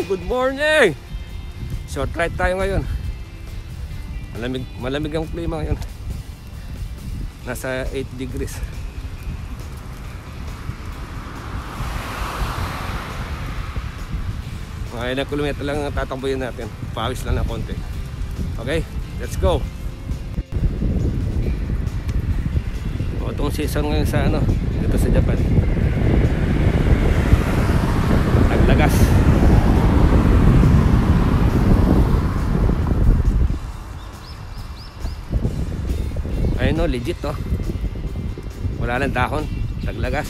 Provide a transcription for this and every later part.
good morning! Short ride tayo ngayon. Malamig ang klima ngayon. Nasa 8 degrees. Mga ilang kilometer lang ang tatakbuhin natin. Pawis lang na konti. Okay, let's go! O, itong season ngayon sa ano, dito sa Japan. Naglagas. Ayun no, legit no. Wala lang dahon, naglagas.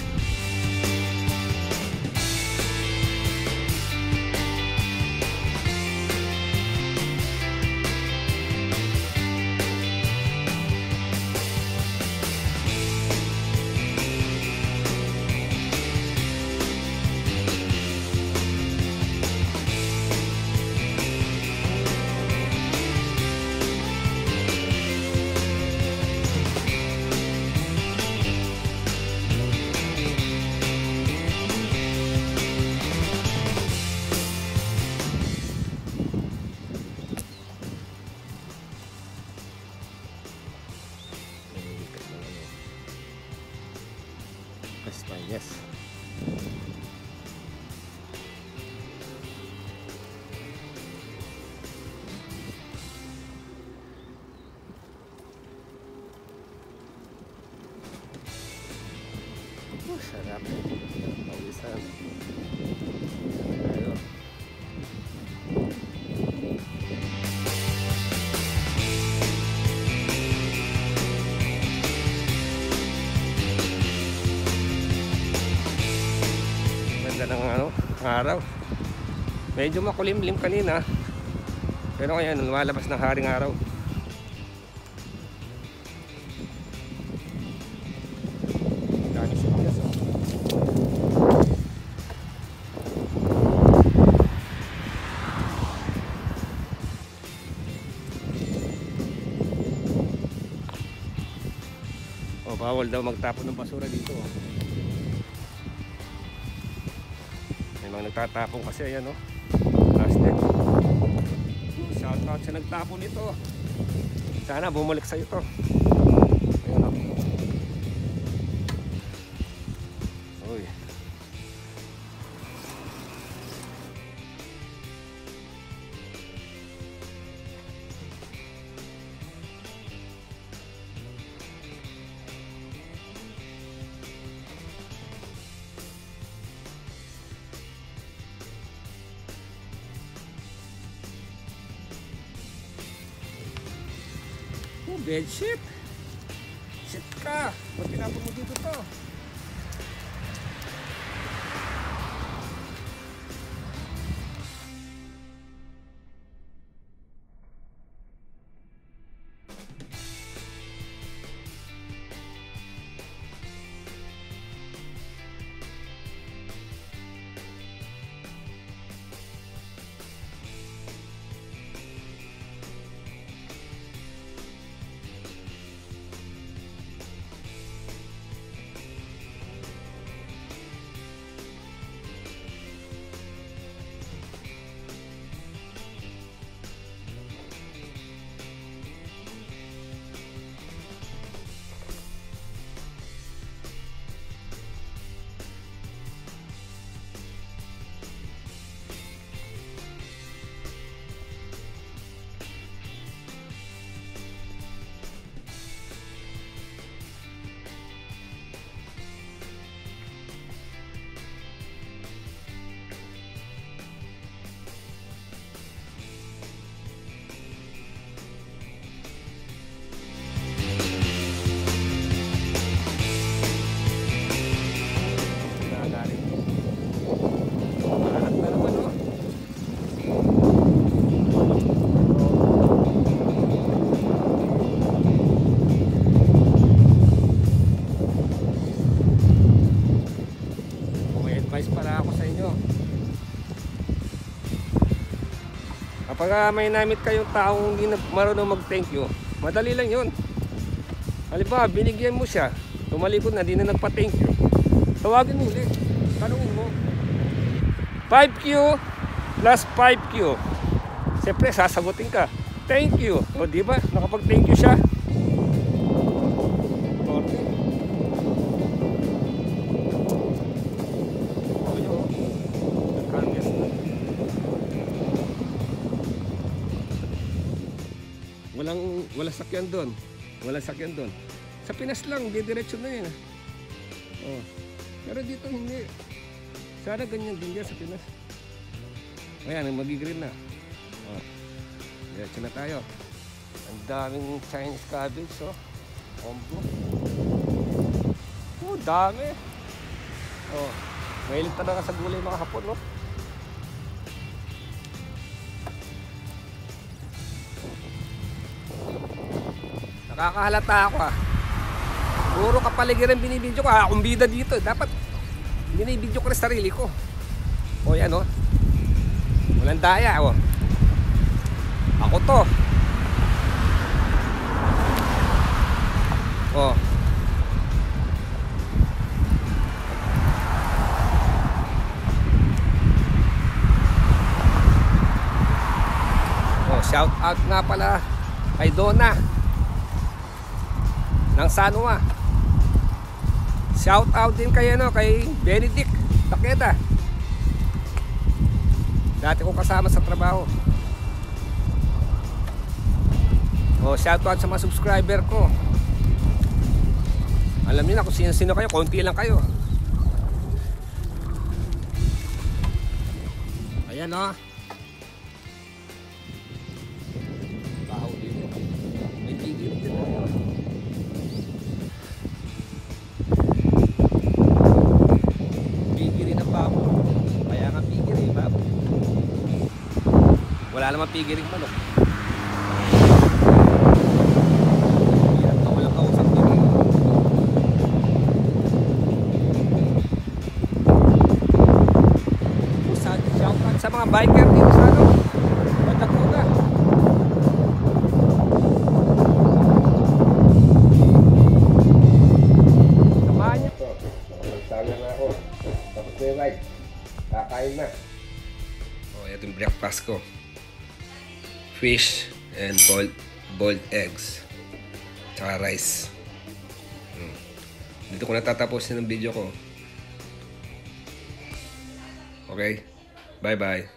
Yes. Sarap. Pawisan. Ayo. Ng ano, araw. Medyo makulimlim kanina. Pero ngayon lumalabas ng haring araw. Dami sibuyas oh. Oh, bawal daw magtapon ng basura dito oh. Nagtatapon kasi ayan o plastic. Shout out sa nagtapon nito. Sana bumalik sa ito. Ayan o. Uy. Bedsheet. Shit ka. Ba't tinapon mo dito to? Kapag may namit kayong taong hindi marunong mag-thank you, madali lang yun. Halimbawa, binigyan mo siya, tumalikod na, di na nagpa-thank you. Tawagin mo ulit, tanungin mo, 5Q, plus 5Q. Siyempre, sasagutin ka. Thank you. O, di ba? Nakapag-thank you siya. Okay. O, yun. Nag-harvest na. Walang sakyan doon. Walang sakyan doon. Sa Pinas lang, didiretso na yun. Oh. Pero dito hindi. Sana ganyan din dyan sa Pinas. Ayan, magigreen na. Oh. Diretso na tayo. Ang daming Chinese cabbage, oh. Combo. Oh, dami. Oh. Mahilig talaga sa gulay mga Hapon, no? Nakakahalata ako, ah. Puro kapaligiran binibidyo ko. Akong bida dito. Dapat binibidyo ko rin sarili ko. O yan, o. Walang daya, o. Ako to. O. O, shout out nga pala kay Donna ng Sanua. Shout out din kay kay Benedict Takeda. Dati ko kasama sa trabaho. Oh, shout out sa mga subscriber ko. Alam niyo na kung sino kayo, konti lang kayo. Ayan, oh. Bahaw dito. May tigil dito. Wala naman pigiring manok. Hirap na walang kausap dito. Shoutout sa mga biker dito sa Batacuda. Samahan niyo to. Sana na ako. Tapos na yung ride. Kakain na. Oh, ito yung breakfast ko. Fish and boiled eggs. Tsaka rice. Dito ko natatapusin ang video ko. Okay? Bye-bye.